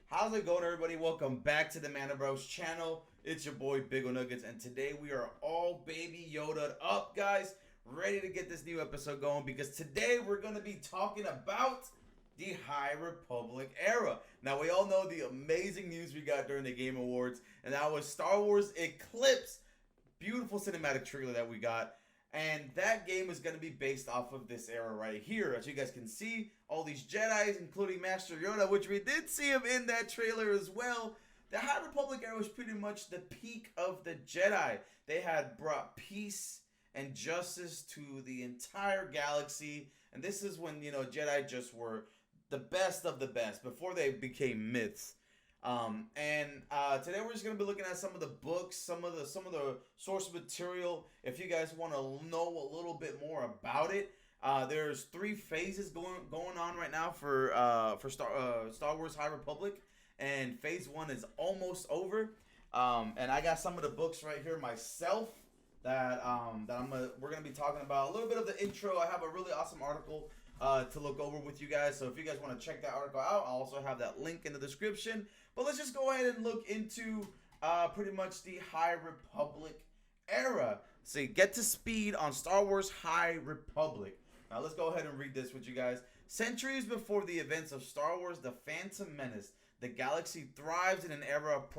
How's it going, everybody? Welcome back to the Mando Bros channel. It's your boy Big O Nuggets, and today we are all baby Yoda up, guys, ready to get this new episode going because today we're going to be talking about the High Republic era. Now, we all know the amazing news we got during the Game Awards, and that was Star Wars Eclipse. Beautiful cinematic trailer that we got. And that game is going to be based off of this era right here. As you guys can see, all these Jedis, including Master Yoda, which we did see him in that trailer as well. The High Republic era was pretty much the peak of the Jedi. They had brought peace and justice to the entire galaxy. And this is when, Jedi just were the best of the best before they became myths. Today we're just gonna be looking at some of the books, some of the source material. If you guys want to know a little bit more about it, there's 3 phases going on right now for Star Wars High Republic, and phase 1 is almost over. And I got some of the books right here myself that we're gonna be talking about. A little bit of the intro. I have a really awesome article to look over with you guys. So if you guys want to check that article out, I'll also have that link in the description. But let's just go ahead and look into pretty much the High Republic era. So get to speed on Star Wars High Republic. Now let's go ahead and read this with you guys. Centuries before the events of Star Wars The Phantom Menace, the galaxy thrives in an era of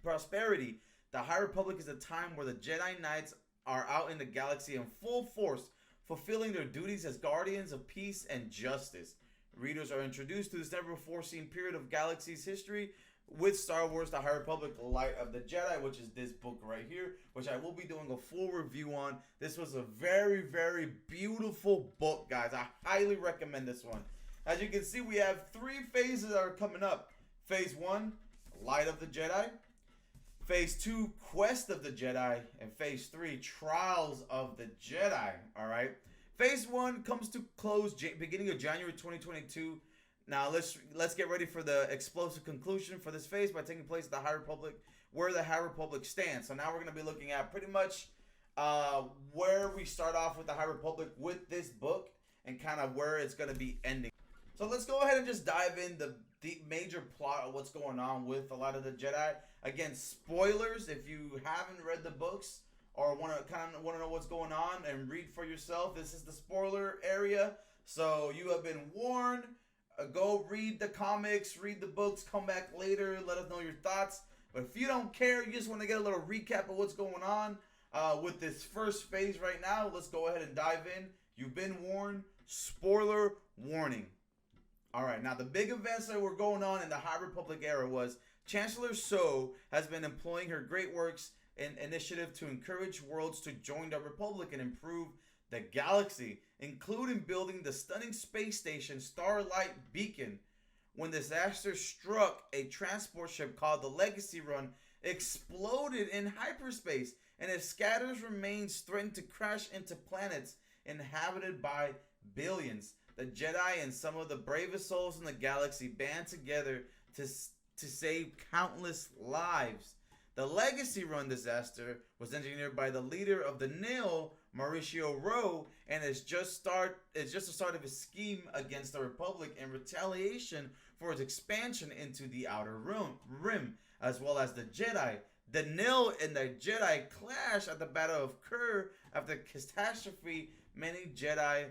prosperity. The High Republic is a time where the Jedi Knights are out in the galaxy in full force, fulfilling their duties as guardians of peace and justice. Readers are introduced to this never-before-seen period of galaxy's history with Star Wars The High Republic, Light of the Jedi, which is this book right here, which I will be doing a full review on. This was a very, very beautiful book, guys. I highly recommend this one. As you can see, we have 3 phases that are coming up. Phase 1, Light of the Jedi. Phase 2, Quest of the Jedi. And Phase 3, Trials of the Jedi. Alright. Phase 1 comes to close beginning of January 2022. Now let's get ready for the explosive conclusion for this phase by taking place at the High Republic, where the High Republic stands. So now we're going to be looking at pretty much where we start off with the High Republic with this book and kind of where it's going to be ending. So let's go ahead and just dive in the major plot of what's going on with a lot of the Jedi. Again, spoilers if you haven't read the books or want to know what's going on and read for yourself. This is the spoiler area, so you have been warned. Go read the comics, read the books, come back later, let us know your thoughts. But if you don't care, you just want to get a little recap of what's going on with this first phase right now, let's go ahead and dive in. You've been warned. Spoiler warning. Alright, now the big events that were going on in the High Republic era was Chancellor So has been employing her Great Works initiative to encourage worlds to join the Republic and improve the galaxy, including building the stunning space station Starlight Beacon. When disaster struck, a transport ship called the Legacy Run exploded in hyperspace, and its scattered remains threatened to crash into planets inhabited by billions. The Jedi and some of the bravest souls in the galaxy band together to save countless lives. The Legacy Run disaster was engineered by the leader of the Nil, Mauricio Rowe, and it's just the start of a scheme against the Republic in retaliation for its expansion into the Outer Rim, as well as the Jedi. The Nil and the Jedi clash at the Battle of Kur. After catastrophe, many Jedi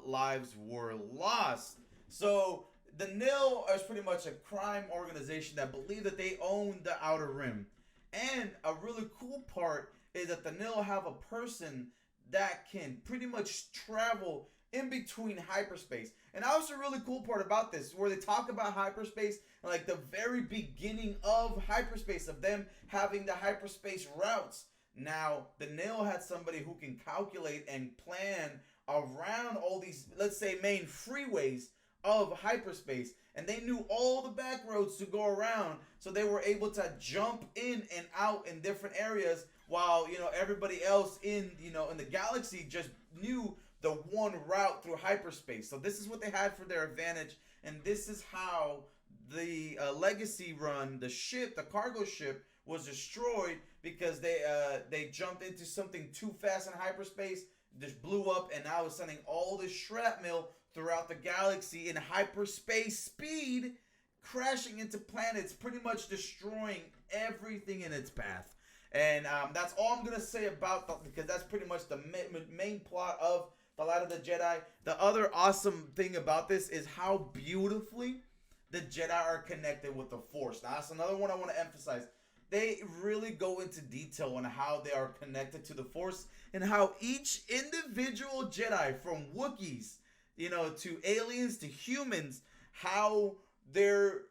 lives were lost. So the Nil is pretty much a crime organization that believe that they own the Outer Rim. And a really cool part is that the Nil have a person that can pretty much travel in between hyperspace. And that was a really cool part about this, where they talk about hyperspace and like the very beginning of hyperspace, of them having the hyperspace routes. Now, the Nil had somebody who can calculate and plan around all these, let's say, main freeways of hyperspace, and they knew all the back roads to go around, so they were able to jump in and out in different areas, while everybody else in the galaxy just knew the one route through hyperspace. So this is what they had for their advantage, and this is how the Legacy Run, the cargo ship, was destroyed, because they jumped into something too fast in hyperspace, just blew up, and now it's sending all this shrapnel throughout the galaxy in hyperspace speed crashing into planets, pretty much destroying everything in its path. And that's all I'm gonna say about that, because that's pretty much the main plot of the Light of the Jedi. The other awesome thing about this is how beautifully the Jedi are connected with the Force. Now that's another one I want to emphasize. They really go into detail on how they are connected to the Force and how each individual Jedi, from Wookiees, to aliens to humans, how their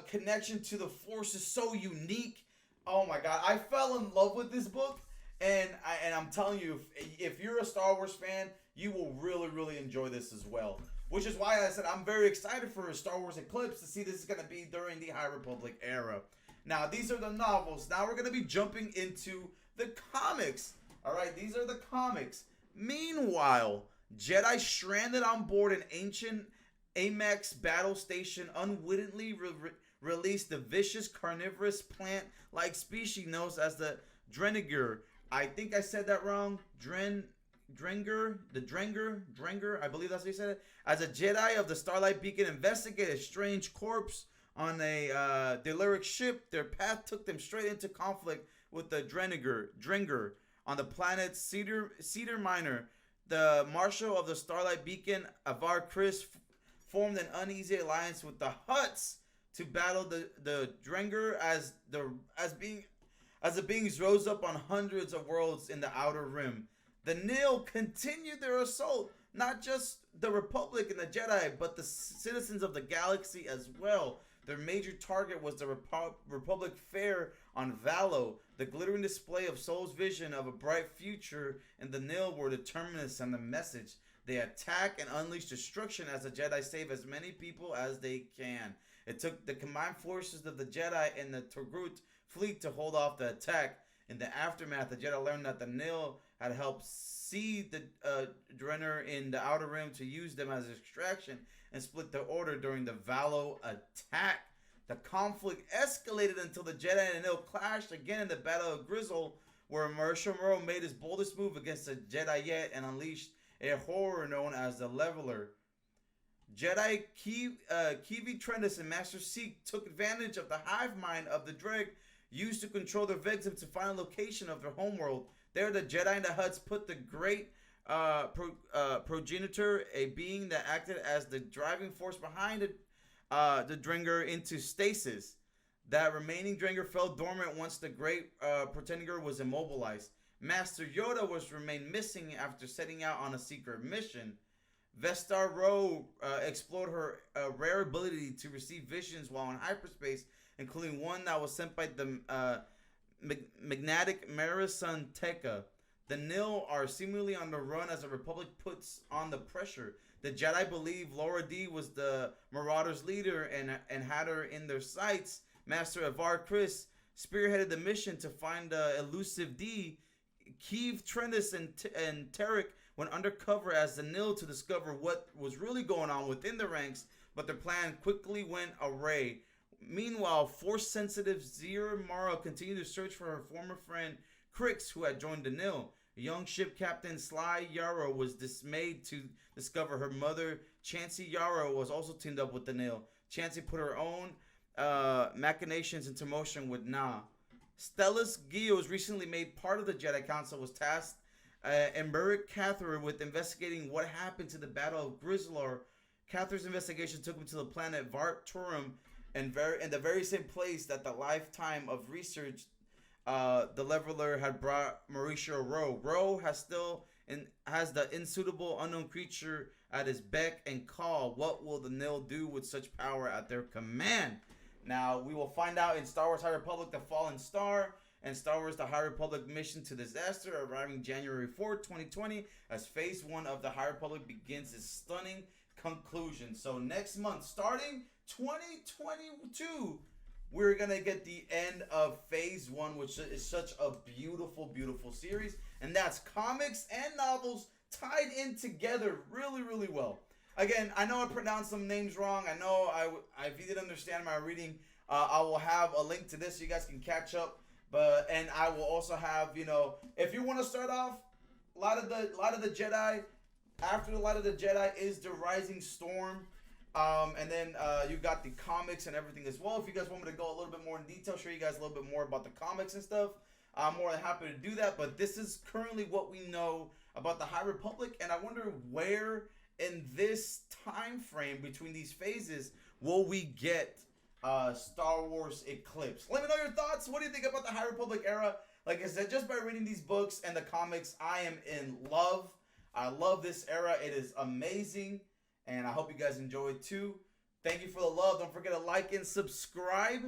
connection to the Force is so unique. Oh my God, I fell in love with this book, and I'm telling you, if you're a Star Wars fan, you will really, really enjoy this as well. Which is why I said I'm very excited for Star Wars Eclipse to see this is going to be during the High Republic era. Now, these are the novels. Now we're going to be jumping into the comics. All right, these are the comics. Meanwhile, Jedi stranded on board an ancient Amex battle station unwittingly released the vicious carnivorous plant-like species known as the Drenger. I think I said that wrong. Drenger, I believe that's how you said it. As a Jedi of the Starlight Beacon investigated a strange corpse on a Deliric ship, their path took them straight into conflict with the Drenger on the planet Cedar Minor. The Marshal of the Starlight Beacon, Avar Kriss, formed an uneasy alliance with the Hutts to battle the Drenger as the beings rose up on hundreds of worlds in the Outer Rim. The Nil continued their assault, not just the Republic and the Jedi, but the citizens of the galaxy as well. Their major target was the Republic Fair on Valo. The glittering display of Soul's vision of a bright future and the Nil were determined to send a message. They attack and unleash destruction as the Jedi save as many people as they can. It took the combined forces of the Jedi and the Togut fleet to hold off the attack. In the aftermath, the Jedi learned that the Nil had helped see the Drener in the Outer Rim to use them as extraction and split the Order during the Valo attack. The conflict escalated until the Jedi and the Nil clashed again in the Battle of Grizzle, where Marshal Moreau made his boldest move against the Jedi yet and unleashed a horror known as the Leveler. Jedi Kiwi Trendus and Master Seek took advantage of the hive mind of the Dreg used to control their victims to find a location of their homeworld. There, the Jedi and the Hutts put the great progenitor, a being that acted as the driving force behind the Drenger, into stasis. That remaining Drenger fell dormant once the great progenitor was immobilized. Master Yoda was remained missing after setting out on a secret mission. Vestar Ro explored her rare ability to receive visions while in hyperspace, including one that was sent by the magnetic Mara's son Tekka. The Nil are seemingly on the run as the Republic puts on the pressure. The Jedi believe Laura D was the Marauders' leader and had her in their sights. Master Avar Kriss spearheaded the mission to find the elusive D. Keeve, Trendus, and Tarek went undercover as the Nil to discover what was really going on within the ranks, but their plan quickly went awry. Meanwhile, Force-sensitive Zira Mara continued to search for her former friend Crix, who had joined the Nil. Young ship captain Sly Yarrow was dismayed to discover her mother, Chancey Yarrow, was also teamed up with the Nil. Chancey put her own machinations into motion with Na. Stellus Gios, recently made part of the Jedi Council, was tasked and Beric Cathar with investigating what happened to the Battle of Grizzlor. Cathar's investigation took him to the planet Vart Turum, and the very same place that the lifetime of research the Leveler had brought Mauricio Ro. Ro has the insuitable unknown creature at his beck and call. What will the Nil do with such power at their command? Now, we will find out in Star Wars High Republic: The Fallen Star and Star Wars The High Republic Mission to Disaster, arriving January 4th, 2020, as Phase 1 of The High Republic begins its stunning conclusion. So next month, starting 2022, we're going to get the end of Phase 1, which is such a beautiful, beautiful series. And that's comics and novels tied in together really, really well. Again, I know I pronounced some names wrong. I know if you didn't understand my reading, I will have a link to this so you guys can catch up. And I will also have, if you want to start off, Light of the Jedi. After the Light of the Jedi is the Rising Storm. And then you got the comics and everything as well. If you guys want me to go a little bit more in detail, show you guys a little bit more about the comics and stuff, I'm more than happy to do that. But this is currently what we know about the High Republic, and I wonder where in this time frame between these phases will we get Star Wars Eclipse. Let me know your thoughts. What do you think about the High Republic era? Like I said, just by reading these books and the comics, I am in love. I love this era. It is amazing. And I hope you guys enjoy it too. Thank you for the love. Don't forget to like and subscribe.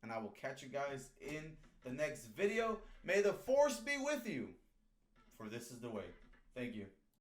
And I will catch you guys in the next video. May the Force be with you. For this is the way. Thank you.